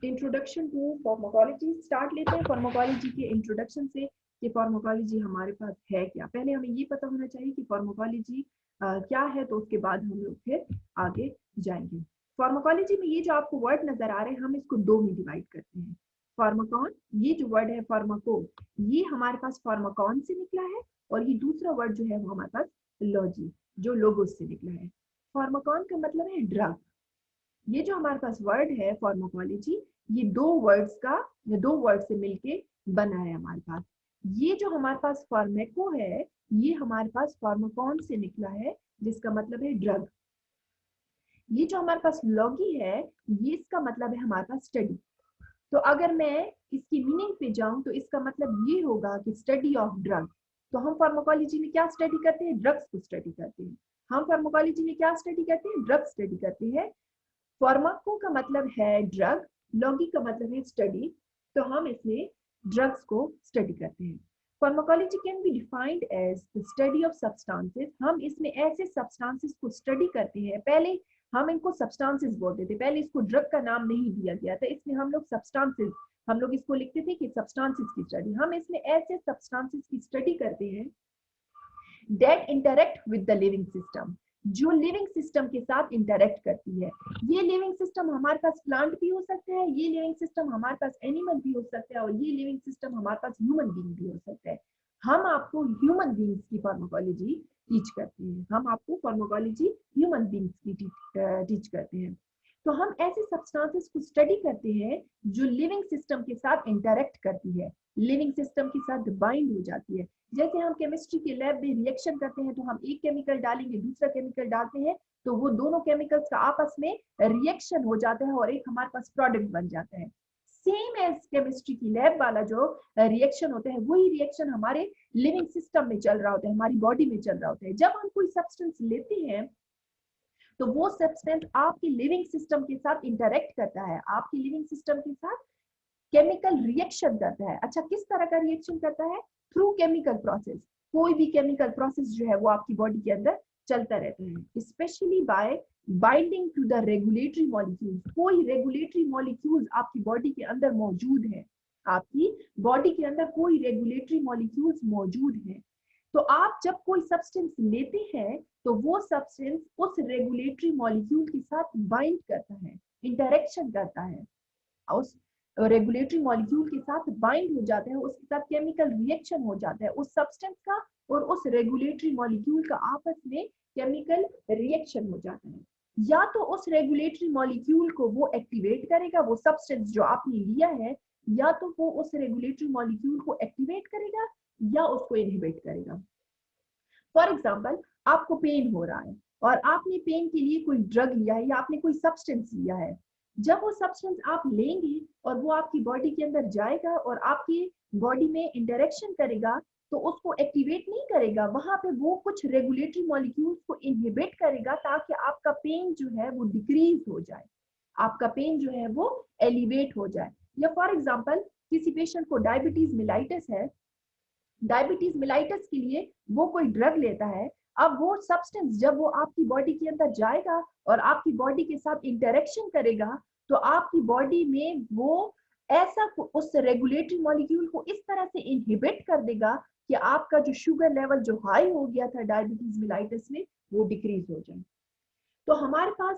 Introduction to pharmacology start लेते हैं pharmacology के इंट्रोडक्शन से कि फार्माकोलॉजी हमारे पास है क्या। पहले हमें ये पता होना चाहिए कि फार्माकोलॉजी क्या है, तो उसके बाद हम लोग फिर आगे जाएंगे। फार्माकोलॉजी में ये जो आपको वर्ड नजर आ रहे हैं, हम इसको दो में डिवाइड करते हैं। फार्माकॉन, ये जो वर्ड है फार्माको, ये हमारे पास फार्माकॉन से निकला है, और ये दूसरा वर्ड जो है वो हमारे पास लॉजी, जो लोगोस से निकला है। फार्माकॉन का मतलब है ड्रग। ये जो हमारे पास वर्ड है फार्माकोलॉजी, ये दो वर्ड से मिलके बना है हमारे पास। ये जो हमारे पास फार्मेको है, ये हमारे पास फार्माकॉन से निकला है, जिसका मतलब है ड्रग। ये जो हमारे पास लॉगी है, ये इसका मतलब है हमारे पास स्टडी। तो अगर मैं इसकी मीनिंग पे जाऊं तो इसका मतलब ये होगा कि स्टडी ऑफ ड्रग। तो हम फार्माकोलॉजी में क्या स्टडी करते हैं? ड्रग्स को स्टडी करते हैं। हम फार्माकोलॉजी में क्या स्टडी करते हैं? ड्रग स्टडी करते हैं। फार्माको का मतलब है ड्रग, लॉगी का मतलब है स्टडी, तो हम इसमें ड्रग्स को स्टडी करते हैं। Pharmacology can be defined as the study of substances. हम इसमें ऐसे सब्सटेंसेस को स्टडी करते हैं। पहले हम इनको सब्सटेंसेस बोलते थे, पहले इसको ड्रग का नाम नहीं दिया गया था, इसमें हम लोग सब्सटेंसेस, हम लोग इसको लिखते थे कि सब्सटेंसेस की स्टडी। हम इसमें ऐसे सब्सटेंसेस की स्टडी करते हैं that interact with the living system, जो लिविंग सिस्टम के साथ इंटरेक्ट करती है। ये लिविंग सिस्टम हमारे पास प्लांट भी हो सकता है, ये लिविंग सिस्टम हमारे पास एनिमल भी हो सकता है, और ये लिविंग सिस्टम हमारे पास ह्यूमन बीइंग भी हो सकता है। हम आपको ह्यूमन बीइंग्स की फार्माकोलॉजी टीच करते हैं। हम आपको फार्माकोलॉजी ह्यूमन बीइंग्स की टीच करते हैं। तो हम ऐसे सब्सटेंसेस को स्टडी करते हैं जो लिविंग सिस्टम के साथ इंटरेक्ट करती है, लिविंग सिस्टम के साथ बाइंड हो जाती है। जैसे हम केमिस्ट्री के लैब में रिएक्शन करते हैं, तो हम एक केमिकल डालेंगे, दूसरा केमिकल डालते हैं, तो वो दोनों केमिकल्स का आपस में रिएक्शन हो जाता है और एक हमारे पास प्रोडक्ट बन जाता है। सेम एज केमिस्ट्री की लैब वाला जो रिएक्शन होता है, वही रिएक्शन हमारे लिविंग सिस्टम में चल रहा होता है, हमारी बॉडी में चल रहा होता है। जब हम कोई सब्सटेंस लेते हैं, तो वो सब्सटेंस आपके लिविंग सिस्टम के साथ इंटरेक्ट करता है, आपके लिविंग सिस्टम के साथ केमिकल रिएक्शन करता है। अच्छा, किस तरह का रिएक्शन करता है? Through chemical process. कोई भी केमिकल प्रोसेस जो है वो आपकी बॉडी के अंदर चलता रहता है, specially by binding to the regulatory molecules. कोई रेगुलेटरी मॉलिक्यूल्स आपकी बॉडी के अंदर मौजूद है, आपकी बॉडी के अंदर कोई रेगुलेटरी मॉलिक्यूल्स मौजूद है। तो आप जब कोई सब्सटेंस लेते हैं, तो वो सब्सटेंस उस रेगुलेटरी मॉलिक्यूल के साथ बाइंड करता है, इंटरेक्शन करता है, उस रेगुलेटरी मॉलिक्यूल के साथ बाइंड हो जाता है, उसके साथ केमिकल रिएक्शन हो जाता है उस सब्सटेंस का, और उस रेगुलेटरी मॉलिक्यूल का आपस में केमिकल रिएक्शन हो जाता है। या तो उस रेगुलेटरी मॉलिक्यूल को वो एक्टिवेट करेगा, वो सब्सटेंस जो आपने लिया है, या तो वो उस रेगुलेटरी मॉलिक्यूल को एक्टिवेट करेगा या उसको इनहिबिट करेगा। फॉर एग्जाम्पल, आपको पेन हो रहा है और आपने पेन के लिए कोई ड्रग लिया है या आपने कोई सब्सटेंस लिया है। जब वो सब्सटेंस आप लेंगे और वो आपकी बॉडी के अंदर जाएगा और आपकी बॉडी में इंटरेक्शन करेगा, तो उसको एक्टिवेट नहीं करेगा, वहां पे वो कुछ रेगुलेटरी मॉलिक्यूल्स को इनहिबिट करेगा, ताकि आपका पेन जो है वो डिक्रीज हो जाए, आपका पेन जो है वो एलिवेट हो जाए। या फॉर एग्जाम्पल, किसी पेशेंट को डायबिटीज मिलाइटिस है, डायबिटीज मिलाइटिस के लिए वो कोई ड्रग लेता है। अब वो सब्सटेंस जब वो आपकी बॉडी के अंदर जाएगा और आपकी बॉडी के साथ इंटरेक्शन करेगा, तो आपकी बॉडी में वो ऐसा उस रेगुलेटरी मॉलिक्यूल को इस तरह से इनहिबिट कर देगा कि आपका जो शुगर लेवल जो हाई हो गया था डायबिटीज मिलाइटिस में, वो डिक्रीज हो जाए। तो हमारे पास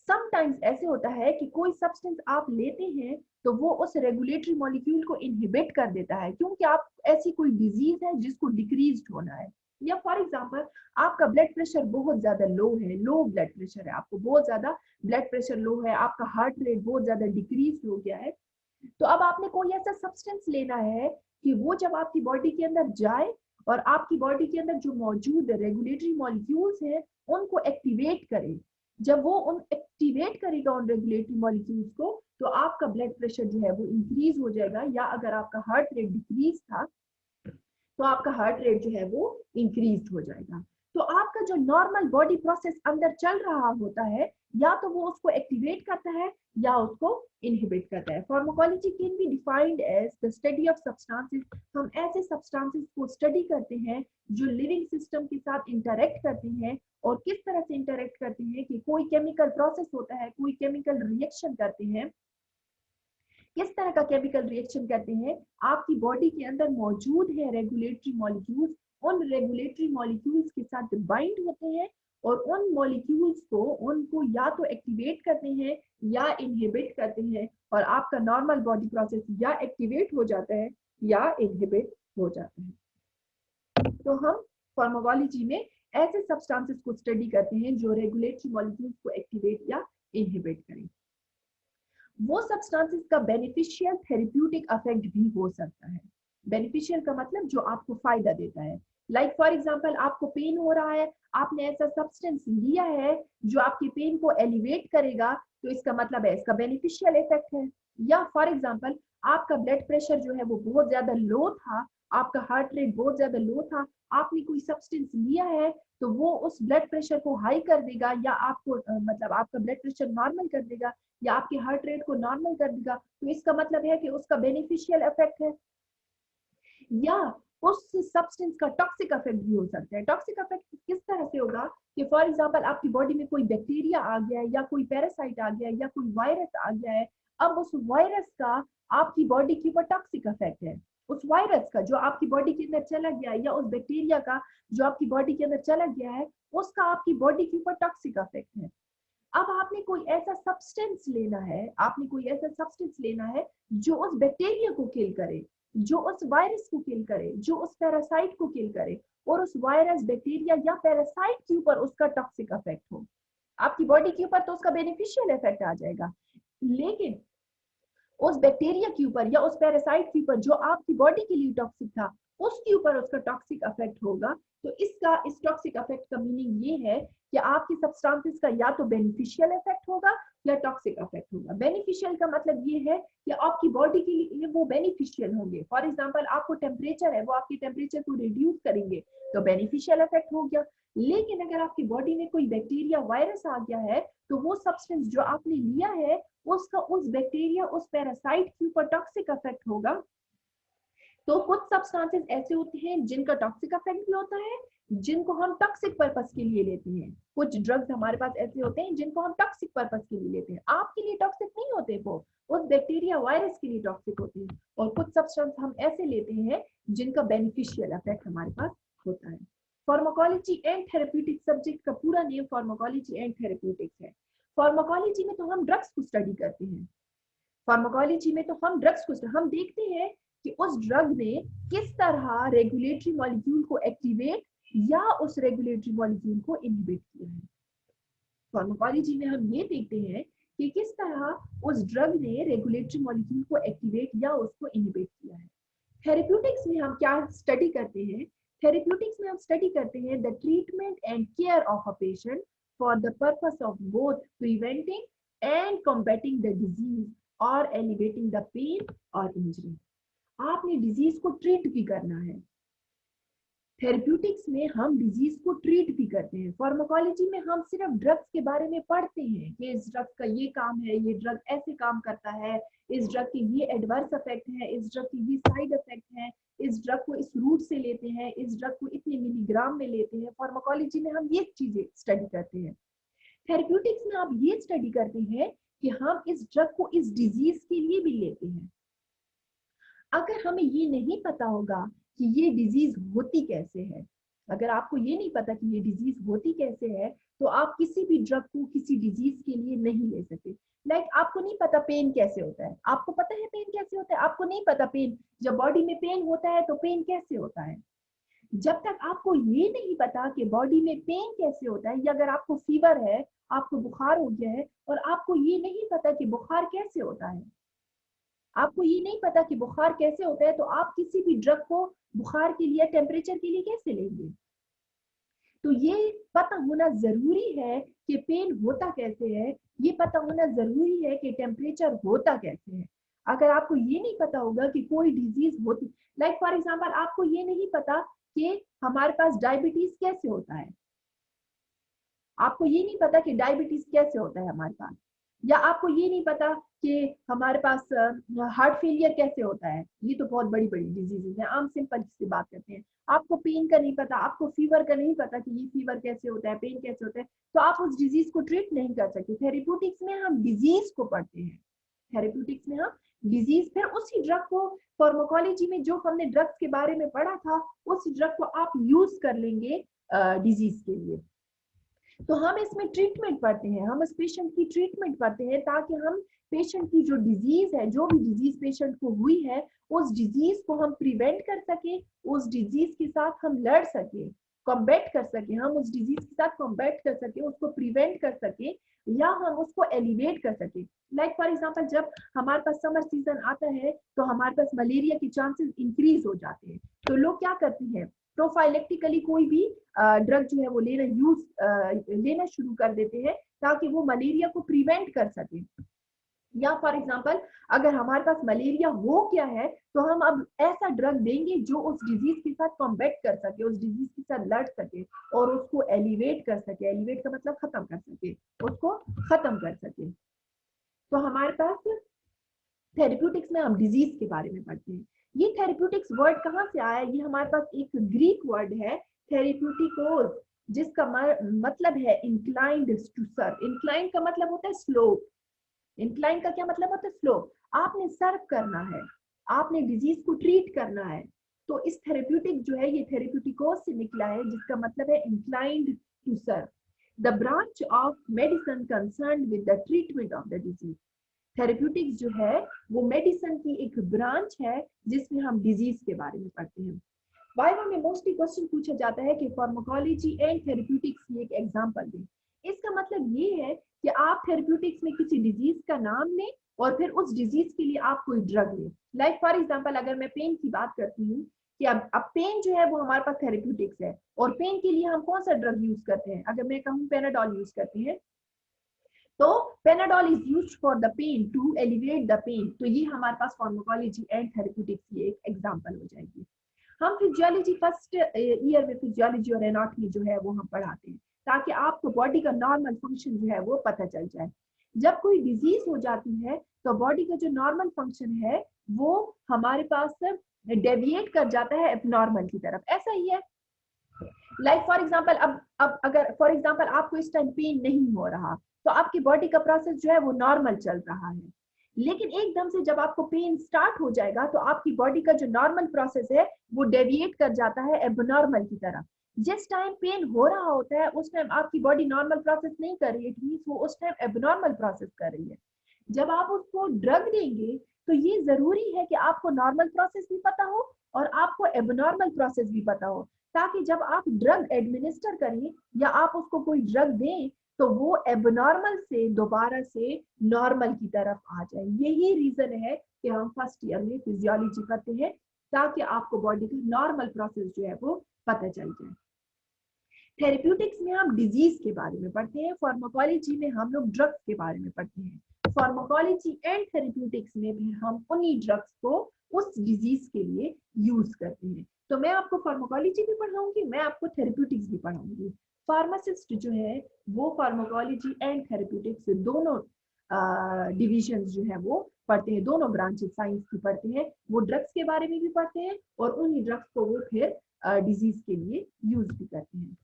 समटाइम्स ऐसे होता है कि कोई सब्सटेंस आप लेते हैं, तो वो उस रेगुलेटरी मॉलिक्यूल को इनहिबिट कर देता है, क्योंकि आप ऐसी कोई डिजीज है जिसको डिक्रीज होना है। या फॉर एग्जांपल, आपका ब्लड प्रेशर बहुत ज्यादा लो है, लो ब्लड प्रेशर है, आपको बहुत ज्यादा ब्लड प्रेशर लो है, आपका हार्ट रेट बहुत ज्यादा डिक्रीज हो गया है। तो अब आपने कोई ऐसा सब्सटेंस लेना है कि वो जब आपकी बॉडी के अंदर जाए और आपकी बॉडी के अंदर जो मौजूद रेगुलेटरी मॉलिक्यूल्स हैं उनको एक्टिवेट करे। जब वो उन एक्टिवेट करेगा उन रेगुलेटरी मॉलिक्यूल्स को, तो आपका ब्लड प्रेशर जो है वो इंक्रीज हो जाएगा, या अगर आपका हार्ट रेट डिक्रीज था तो आपका हार्ट रेट जो है वो इंक्रीज हो जाएगा। तो आपका जो नॉर्मल बॉडी प्रोसेस अंदर चल रहा होता है, या तो वो उसको एक्टिवेट करता है या उसको इनहिबिट करता है। Pharmacology can be defined as the study of substances. हम ऐसे सब्सटेंसेस को स्टडी करते हैं जो लिविंग सिस्टम के साथ इंटरेक्ट करते हैं, और किस तरह से इंटरेक्ट करते हैं कि कोई केमिकल प्रोसेस होता है, कोई केमिकल रिएक्शन करते हैं, किस तरह का केमिकल रिएक्शन करते हैं, आपकी बॉडी के अंदर मौजूद है रेगुलेटरी मॉलिक्यूल्स, उन रेगुलेटरी मॉलिक्यूल्स के साथ बाइंड होते हैं और उन मॉलिक्यूल्स को उनको या तो एक्टिवेट करते हैं या इनहिबिट करते हैं, और आपका नॉर्मल बॉडी प्रोसेस या एक्टिवेट हो जाता है या इनहिबिट हो जाता है। तो हम फार्माकोलॉजी में ऐसे सब्सटेंसेस को स्टडी करते हैं जो रेगुलेटरी मॉलिक्यूल्स को एक्टिवेट या इनहिबिट करें। वो सब्सटेंसेस का बेनिफिशियल थेरेप्यूटिक इफेक्ट भी हो सकता है। बेनिफिशियल का मतलब जो आपको फायदा देता है। लाइक फॉर एग्जांपल आपको पेन हो रहा है, आपने ऐसा सब्सटेंस लिया है जो आपके पेन को एलिवेट करेगा, तो इसका मतलब है इसका बेनिफिशियल इफेक्ट है। या फॉर एग्जांपल आपका ब्लड प्रेशर जो है वो बहुत ज्यादा लो था, आपका हार्ट रेट बहुत ज्यादा लो था, आपने कोई सब्सटेंस लिया है तो वो उस ब्लड प्रेशर को हाई कर देगा, या आपको मतलब आपका ब्लड प्रेशर नॉर्मल कर देगा या आपके हार्ट रेट को नॉर्मल कर देगा, तो इसका मतलब है कि उसका बेनिफिशियल इफेक्ट है। या उस सब्सटेंस का टॉक्सिक इफेक्ट भी हो सकता है। टॉक्सिक इफेक्ट किस तरह से होगा कि फॉर एग्जांपल आपकी बॉडी में कोई बैक्टीरिया आ गया है या कोई पैरासाइट आ गया है या कोई वायरस आ गया है, अब उस वायरस का आपकी बॉडी के ऊपर टॉक्सिक इफेक्ट है। उस वायरस का जो आपकी बॉडी के अंदर चला गया है या उस बैक्टीरिया का जो आपकी बॉडी के अंदर चला गया है, उसका आपकी बॉडी के ऊपर टॉक्सिक इफेक्ट है। अब आपने कोई ऐसा सब्सटेंस लेना है, आपने कोई ऐसा सब्सटेंस लेना है जो उस बैक्टीरिया को किल करे, जो उस वायरस को किल करे, जो उस पैरासाइट को किल करे, और उस वायरस बैक्टीरिया या पैरासाइट के ऊपर उसका टॉक्सिक इफेक्ट हो। आपकी बॉडी के ऊपर तो उसका बेनिफिशियल इफेक्ट आ जाएगा, लेकिन उस बैक्टीरिया के ऊपर या उस पैरासाइट के ऊपर जो आपकी बॉडी के लिए टॉक्सिक था, उसके ऊपर उसका टॉक्सिक इफेक्ट होगा। तो इस टॉक्सिक इफेक्ट का मीनिंग ये है कि आपकी सब्सटेंसेस का या तो बेनिफिशियल इफेक्ट होगा या टॉक्सिक इफेक्ट होगा। बेनिफिशियल का मतलब ये है कि आपकी बॉडी के लिए वो बेनिफिशियल होंगे। फॉर एग्जांपल आपको टेम्परेचर है, वो आपके टेम्परेचर को रिड्यूस करेंगे, तो बेनिफिशियल इफेक्ट हो गया। लेकिन अगर आपकी बॉडी में कोई बैक्टीरिया वायरस आ गया है, तो वो सब्सटेंस जो आपने लिया है उसका उस बैक्टीरिया उस पैरासाइट के ऊपर टॉक्सिक इफेक्ट होगा। तो कुछ सब्सटेंसेस ऐसे होते हैं जिनका टॉक्सिक इफेक्ट भी होता है, जिनको हम टॉक्सिक पर्पस के लिए लेते हैं। कुछ ड्रग्स हमारे पास ऐसे होते हैं जिनको हम टॉक्सिक पर्पस के लिए लेते हैं, आपके लिए टॉक्सिक नहीं होते, वो उस बैक्टीरिया वायरस के लिए टॉक्सिक होते हैं। और कुछ सब्सटेंस हम ऐसे लेते हैं जिनका बेनिफिशियल इफेक्ट हमारे पास होता है। फार्माकोलॉजी एंड थेरेप्यूटिक्स सब्जेक्ट का पूरा नेम फार्माकोलॉजी एंड थेरेप्यूटिक्स है। फार्माकोलॉजी में तो हम ड्रग्स को स्टडी करते हैं, फार्माकोलॉजी में तो हम ड्रग्स को हम देखते हैं कि उस ड्रग ने किस तरह रेगुलेटरी मॉलिक्यूल को एक्टिवेट या उस रेगुलेटरी मॉलिक्यूल को इनहिबिट किया है। फार्माकोलॉजी में हम ये देखते हैं कि किस तरह उस ड्रग ने रेगुलेटरी मॉलिक्यूल को एक्टिवेट या उसको इनहिबिट किया है। थेरेप्यूटिक्स में हम क्या स्टडी करते हैं? थेरेप्यूटिक्स में हम स्टडी करते हैं the treatment and care of a patient for the purpose of both preventing and combating the disease और एलिवेटिंग द पेन और इंजरी। आपने डिजीज को ट्रीट भी करना है। थेरेप्यूटिक्स में हम डिजीज को ट्रीट भी करते हैं। फार्माकोलॉजी में हम सिर्फ ड्रग्स के बारे में पढ़ते हैं कि इस ड्रग का ये काम है, ये ड्रग ऐसे काम करता है, इस ड्रग के ये एडवर्स इफेक्ट है, इस ड्रग के ये साइड इफेक्ट है, इस ड्रग को इस रूट से लेते हैं, इस ड्रग को इतने मिलीग्राम में लेते हैं। फार्माकोलॉजी में हम ये चीजें स्टडी करते हैं। थेरेप्यूटिक्स में आप ये स्टडी करते हैं कि हम इस ड्रग को इस डिजीज के लिए भी लेते हैं। अगर हमें ये नहीं पता होगा कि ये डिजीज होती कैसे है, अगर आपको ये नहीं पता कि ये डिजीज होती कैसे है, तो आप किसी भी ड्रग को किसी डिजीज के लिए नहीं ले सकते। लाइक आपको नहीं पता पेन कैसे होता है, आपको पता है पेन कैसे होता है? आपको नहीं पता पेन, जब बॉडी में पेन होता है तो पेन कैसे होता है। जब तक आपको ये नहीं पता कि बॉडी में पेन कैसे होता है, या अगर आपको फीवर है, आपको बुखार हो गया है और आपको ये नहीं पता कि बुखार कैसे होता है, आपको ये नहीं पता कि बुखार कैसे होता है, तो आप किसी भी ड्रग को बुखार के लिए, टेम्परेचर के लिए कैसे लेंगे? तो ये पता होना जरूरी है कि पेन होता कैसे है, ये पता होना जरूरी है कि टेम्परेचर होता कैसे है। अगर आपको ये नहीं पता होगा कि कोई डिजीज होती, लाइक फॉर एग्जांपल आपको ये नहीं पता कि हमारे पास डायबिटीज कैसे होता है, आपको ये नहीं पता कि डायबिटीज कैसे होता है हमारे पास, या आपको ये नहीं पता कि हमारे पास हार्ट फेलियर कैसे होता है। ये तो बहुत बड़ी बड़ी डिजीजेस हैं, आम सिंपल से बात करते हैं। आपको पेन का नहीं पता, आपको फीवर का नहीं पता कि ये फीवर कैसे होता है, पेन कैसे होता है, तो आप उस डिजीज को ट्रीट नहीं कर सकते। थेरेप्यूटिक्स में हम डिजीज को पढ़ते हैं, थेरेप्यूटिक्स में हम डिजीज, फिर उसी ड्रग को फार्माकोलॉजी में जो हमने ड्रग्स के बारे में पढ़ा था उसी ड्रग को आप यूज कर लेंगे डिजीज के लिए। तो हम इसमें ट्रीटमेंट पढ़ते हैं, हम उस पेशेंट की ट्रीटमेंट पढ़ते हैं ताकि हम पेशेंट की जो डिजीज है, जो भी डिजीज पेशेंट को हुई है, उस डिजीज को हम प्रिवेंट कर सके, उस डिजीज के साथ हम लड़ सके, कॉम्बैट कर सके, हम उस डिजीज के साथ कॉम्बैट कर सके, उसको प्रिवेंट कर सके या हम उसको एलिवेट कर सके। लाइक फॉर एग्जांपल जब हमारे पास समर सीजन आता है तो हमारे पास मलेरिया के चांसेस इंक्रीज हो जाते हैं, तो लोग क्या करते हैं, प्रोफाइलेक्टिकली कोई भी ड्रग जो है वो लेना शुरू कर देते हैं ताकि वो मलेरिया को प्रिवेंट कर सके। या फॉर एग्जांपल अगर हमारे पास मलेरिया हो गया है तो हम अब ऐसा ड्रग देंगे जो उस डिजीज के साथ कॉम्बैट कर सके, उस डिजीज के साथ लड़ सके और उसको एलिवेट कर सके। एलिवेट का मतलब खत्म कर सके, उसको खत्म कर सके। तो हमारे पास थेरेप्यूटिक्स में हम डिजीज के बारे में पढ़ते हैं। ये थेरेप्यूटिक्स वर्ड कहाँ से आया, ये हमारे पास एक ग्रीक वर्ड है थेरेप्यूटिकोस, जिसका मतलब है इंक्लाइंड टू सर्व। इंक्लाइंड का मतलब होता है स्लोप। इंक्लाइन का क्या मतलब होता है, स्लोप। आपने सर्व करना है, आपने डिजीज को ट्रीट करना है, तो इस थेरेप्यूटिक जो है ये थेरेप्यूटिकोस से निकला है, जिसका मतलब है inclined to serve, the branch of medicine concerned with the treatment of the disease. Therapeutics जो है वो मेडिसिन की एक ब्रांच है जिसमें हम डिजीज के बारे में पढ़ते हैं। वाइवा में मोस्टली क्वेश्चन पूछा जाता है कि फार्माकोलॉजी एंड थेरेप्यूटिक्स की एक एग्जांपल दें। इसका मतलब ये है कि आप थेरेप्यूटिक्स में किसी डिजीज का नाम लें और फिर उस डिजीज के लिए आप कोई ड्रग लें। लाइक फॉर एग्जांपल अगर मैं पेन की बात करती हूँ कि अब पेन जो है वो हमारे पास थेरेप्यूटिक्स है और पेन के लिए हम कौन सा ड्रग यूज करते हैं, अगर मैं कहूँ पेनाडोल यूज करते हैं, तो Panadol is used for the pain to elevate the pain. तो ये हमारे पास फार्माकोलॉजी एंड थेरेप्यूटिक्स की एक एग्जांपल हो जाएगी। हम फिजियोलॉजी फर्स्ट ईयर में फिजियोलॉजी और एनाटॉमी जो है वो हम पढ़ाते हैं ताकि आपको बॉडी का नॉर्मल फंक्शन जो है वो पता चल जाए। जब कोई डिजीज हो जाती है तो बॉडी का जो नॉर्मल फंक्शन है वो हमारे पास डेविएट कर जाता है एबनॉर्मल की तरफ। ऐसा ही है, लाइक फॉर एग्जांपल अब अगर फॉर एग्जांपल आपको इस टाइम पेन नहीं हो रहा तो आपकी बॉडी का प्रोसेस जो है वो नॉर्मल चल रहा है, लेकिन एकदम से जब आपको पेन स्टार्ट हो जाएगा तो आपकी बॉडी का जो नॉर्मल प्रोसेस है वो डेविएट कर जाता है एबनॉर्मल की तरफ। जिस टाइम पेन हो रहा होता है उस टाइम आपकी बॉडी नॉर्मल प्रोसेस नहीं कर रही है, मींस वो उस टाइम एबनॉर्मल प्रोसेस कर रही है। जब आप उसको ड्रग देंगे तो ये जरूरी है कि आपको नॉर्मल प्रोसेस भी पता हो और आपको एबनॉर्मल प्रोसेस भी पता हो, ताकि जब आप ड्रग एडमिनिस्टर करें या आप उसको कोई ड्रग दें तो वो एबनॉर्मल से दोबारा से नॉर्मल की तरफ आ जाए। यही रीजन है कि हम फर्स्ट ईयर में फिजियोलॉजी करते हैं ताकि आपको बॉडी का नॉर्मल प्रोसेस जो है वो पता चल जाए। थेरेप्यूटिक्स में हम डिजीज के बारे में पढ़ते हैं, फार्माकोलॉजी में हम लोग ड्रग्स के बारे में पढ़ते हैं। फार्माकोलॉजी एंड थेरेप्यूटिक्स में भी हम उन्हीं ड्रग्स को उस डिजीज के लिए यूज करते हैं। तो मैं आपको फार्माकोलॉजी भी पढ़ाऊंगी, मैं आपको थेरेप्यूटिक्स भी पढ़ाऊंगी। फार्मासिस्ट जो है वो फार्माकोलॉजी एंड थेरेप्यूटिक्स दोनों डिविजन जो है वो पढ़ते हैं, दोनों ब्रांचेस साइंस की पढ़ते हैं। वो ड्रग्स के बारे में भी पढ़ते हैं और उन्हीं ड्रग्स को वो फिर डिजीज के लिए यूज भी करते हैं।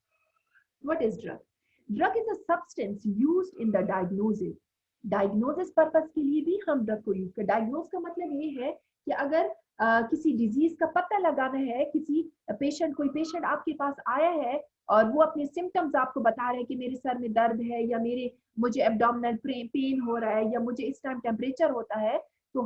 What is drug? Drug is a substance used in the diagnosis. Diagnosis purpose के लिए भी हम ड्रग को यूज कर। डायग्नोस का मतलब ये है कि अगर किसी डिजीज का पता लगाना है, किसी पेशेंट, कोई पेशेंट आपके पास आया है और वो अपने सिम्टम्स आपको बता रहे हैं कि मेरे सर में दर्द है या मुझे एब्डोमिनल पेन हो रहा है या मुझे इस टाइम टेम्परेचर होता है, तो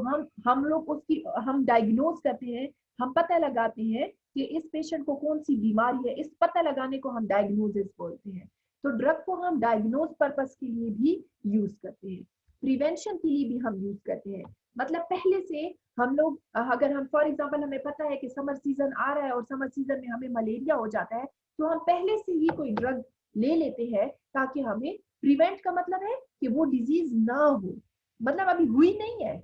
हम डायग्नोज करते हैं, हम पता लगाते हैं कि इस पेशेंट को कौन सी बीमारी है। इस पता लगाने को हम डायग्नोसिस बोलते हैं। तो ड्रग को हम डायग्नोज पर्पस के लिए भी यूज करते हैं, प्रिवेंशन के लिए भी हम यूज करते हैं। मतलब पहले से हम लोग, अगर हम फॉर एग्जांपल हमें पता है कि समर सीजन आ रहा है और समर सीजन में हमें मलेरिया हो जाता है, तो हम पहले से ही कोई ड्रग ले लेते हैं ताकि हमें प्रिवेंट का मतलब है कि वो डिजीज ना हो। मतलब अभी हुई नहीं है,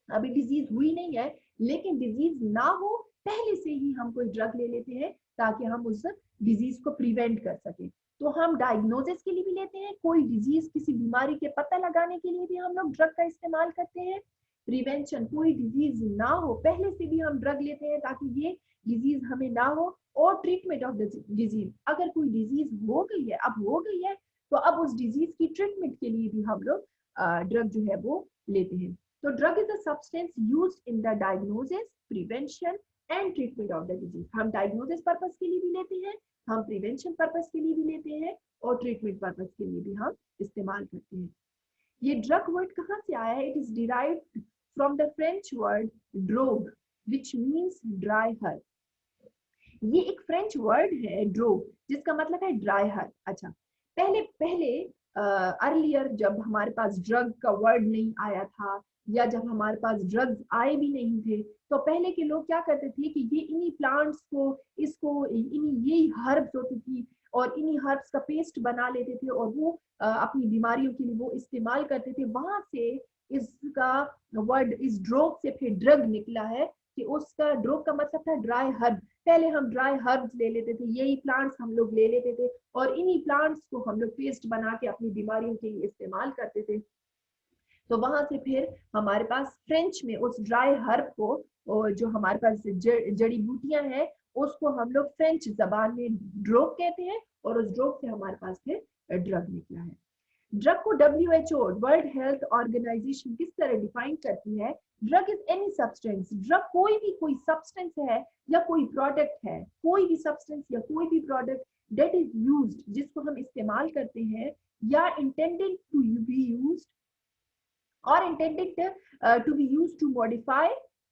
अभी डिजीज हुई नहीं है, लेकिन डिजीज ना हो पहले से ही हम कोई ड्रग ले लेते हैं ताकि हम उस डिजीज को प्रिवेंट कर सके। तो हम डायग्नोसिस के लिए भी लेते हैं, कोई डिजीज, किसी बीमारी के पता लगाने के लिए भी हम लोग ड्रग का इस्तेमाल करते हैं। प्रिवेंशन, कोई डिजीज ना हो पहले से भी हम ड्रग लेते हैं ताकि ये डिजीज हमें ना हो। और ट्रीटमेंट ऑफ द डिजीज, अगर कोई डिजीज हो गई है, अब हो गई है, तो अब उस डिजीज की ट्रीटमेंट के लिए भी हम लोग ड्रग जो है वो लेते हैं। तो drug is a substance used in the diagnosis, prevention and treatment of the disease. हम डायग्नोसिस पर्पस के लिए भी लेते हैं, हम प्रिवेंशन पर्पस के लिए भी लेते हैं और ट्रीटमेंट पर्पस के लिए भी हम इस्तेमाल करते हैं। ये ड्रग वर्ड कहाँ से आया है? It is derived from the French word drogue which means dry herb. ये एक फ्रेंच वर्ड है ड्रोग, जिसका मतलब है ड्राई हर्ब। अच्छा, पहले पहले अर्लियर जब हमारे पास ड्रग का वर्ड नहीं आया था, या जब हमारे पास ड्रग्स आए भी नहीं थे, तो पहले के लोग क्या करते थे कि ये इन्हीं प्लांट्स को, इसको इन्हीं यही हर्ब्स होती थी और इन्हीं हर्ब्स का पेस्ट बना लेते थे और वो अपनी बीमारियों के लिए वो इस्तेमाल करते थे। वहां से इसका वर्ड, इस ड्रोग से फिर ड्रग निकला है, कि उसका ड्रोग का मतलब था ड्राई हर्ब। पहले हम ड्राई हर्ब्स ले लेते थे, यही प्लांट्स हम लोग ले लेते थे और इन्हीं प्लांट्स को हम लोग पेस्ट बना के अपनी बीमारियों के लिए इस्तेमाल करते थे। तो वहां से फिर हमारे पास फ्रेंच में उस ड्राई हर्ब को, जो हमारे पास जड़ी बूटियां हैं, उसको हम लोग फ्रेंच जबान में ड्रोग कहते हैं और उस ड्रोग से हमारे पास फिर ड्रग निकला है। ड्रग को WHO, वर्ल्ड हेल्थ ऑर्गेनाइजेशन, किस तरह डिफाइन करती है? Drug is any substance. Drug कोई सब्सटेंस है या कोई प्रोडक्ट है, कोई भी सब्सटेंस या कोई भी प्रोडक्ट दैट इज यूज्ड, जिसको हम इस्तेमाल करते हैं, या intended to be used or intended to be used to modify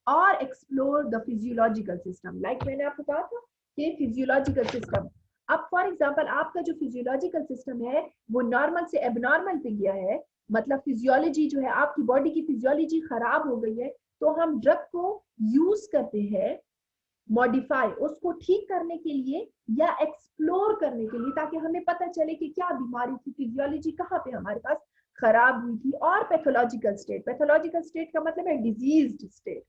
or explore the physiological system। like मैंने आपको कहा था कि physiological system, अब फॉर एग्जांपल आपका जो फिजियोलॉजिकल सिस्टम है वो नॉर्मल से एबनॉर्मल पे गया है, मतलब फिजियोलॉजी जो है, आपकी बॉडी की फिजियोलॉजी खराब हो गई है, तो हम ड्रग को यूज करते हैं मॉडिफाई, उसको ठीक करने के लिए या एक्सप्लोर करने के लिए, ताकि हमें पता चले कि क्या बीमारी की फिजियोलॉजी कहाँ पे हमारे पास खराब हुई थी। और पैथोलॉजिकल स्टेट का मतलब है diseased state.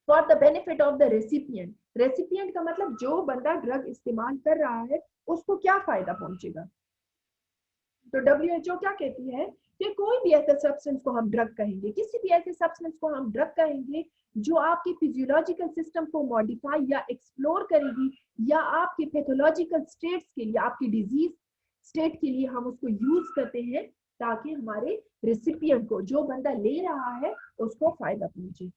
For the benefit of the recipient का मतलब जो बंदा ड्रग इस्तेमाल कर रहा है उसको क्या फायदा पहुंचेगा। तो WHO क्या कहती है कि कोई भी ऐसे सब्सटेंस को हम ड्रग कहेंगे, किसी भी ऐसे सब्सटेंस को हम ड्रग कहेंगे जो आपके फिजियोलॉजिकल सिस्टम को मॉडिफाई या एक्सप्लोर करेगी, या आपके पैथोलॉजिकल स्टेट्स के लिए, आपकी डिजीज स्टेट के लिए हम उसको यूज करते हैं, ताकि हमारे रेसिपिएंट को, जो बंदा ले रहा है, उसको फायदा पहुंचे।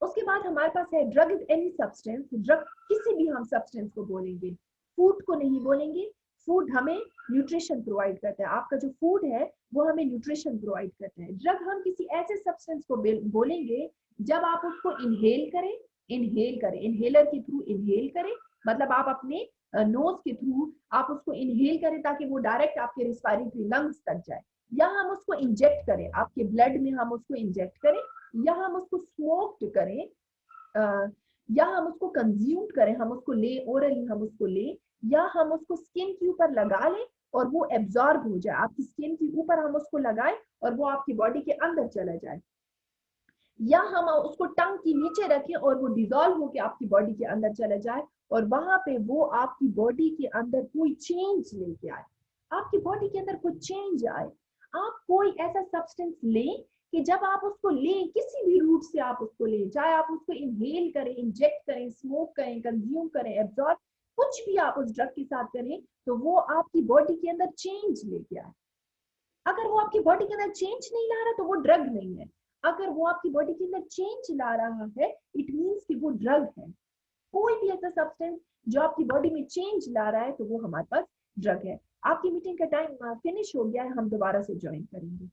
उसके बाद हमारे पास है drug is any substance. Drug किसी भी हम सब्सटेंस को बोलेंगे, फूड को नहीं बोलेंगे। फूड हमें न्यूट्रिशन प्रोवाइड करता है, आपका जो फूड है वो हमें न्यूट्रिशन प्रोवाइड करता है। ड्रग हम किसी ऐसे सब्सटेंस को बोलेंगे जब आप उसको इनहेल करें, इनहेलर के थ्रू इनहेल करें, मतलब आप अपने नोज के थ्रू आप उसको इनहेल करें ताकि वो डायरेक्ट आपके रेस्पिरेटरी लंग्स तक जाए, या हम उसको इंजेक्ट करें, आपके ब्लड में हम उसको इंजेक्ट करें, या हम उसको स्मोक्ड करें, या हम उसको कंज्यूम करें, हम उसको ले ओरली हम उसको ले, या हम उसको स्किन के ऊपर लगा लें और वो एब्जॉर्ब हो जाए, आपकी स्किन के ऊपर हम उसको लगाएं और वो आपकी बॉडी के अंदर चला जाए, या हम उसको टंग के नीचे रखें और वो डिजोल्व होकर आपकी बॉडी के अंदर चला जाए और वहां पे वो आपकी बॉडी के अंदर कोई चेंज लेके आए, आपकी बॉडी के अंदर कोई चेंज आए। आप कोई ऐसा सब्सटेंस लें कि जब आप उसको लें, किसी भी रूट से आप उसको लें, चाहे आप उसको इनहेल करें, इंजेक्ट करें, स्मोक करें, कंज्यूम करें, एब्जॉर्ब, कुछ भी आप उस ड्रग के साथ करें, तो वो आपकी बॉडी के अंदर चेंज लेके आए। अगर वो आपकी बॉडी के अंदर चेंज नहीं ला रहा तो वो ड्रग नहीं है। अगर वो आपकी बॉडी के अंदर चेंज ला रहा है, इट मींस कि वो ड्रग है। कोई भी ऐसा सब्सटेंस जो आपकी बॉडी में चेंज ला रहा है तो वो हमारे पास ड्रग है। आपकी मीटिंग का टाइम फिनिश हो गया है, हम दोबारा से ज्वाइन करेंगे।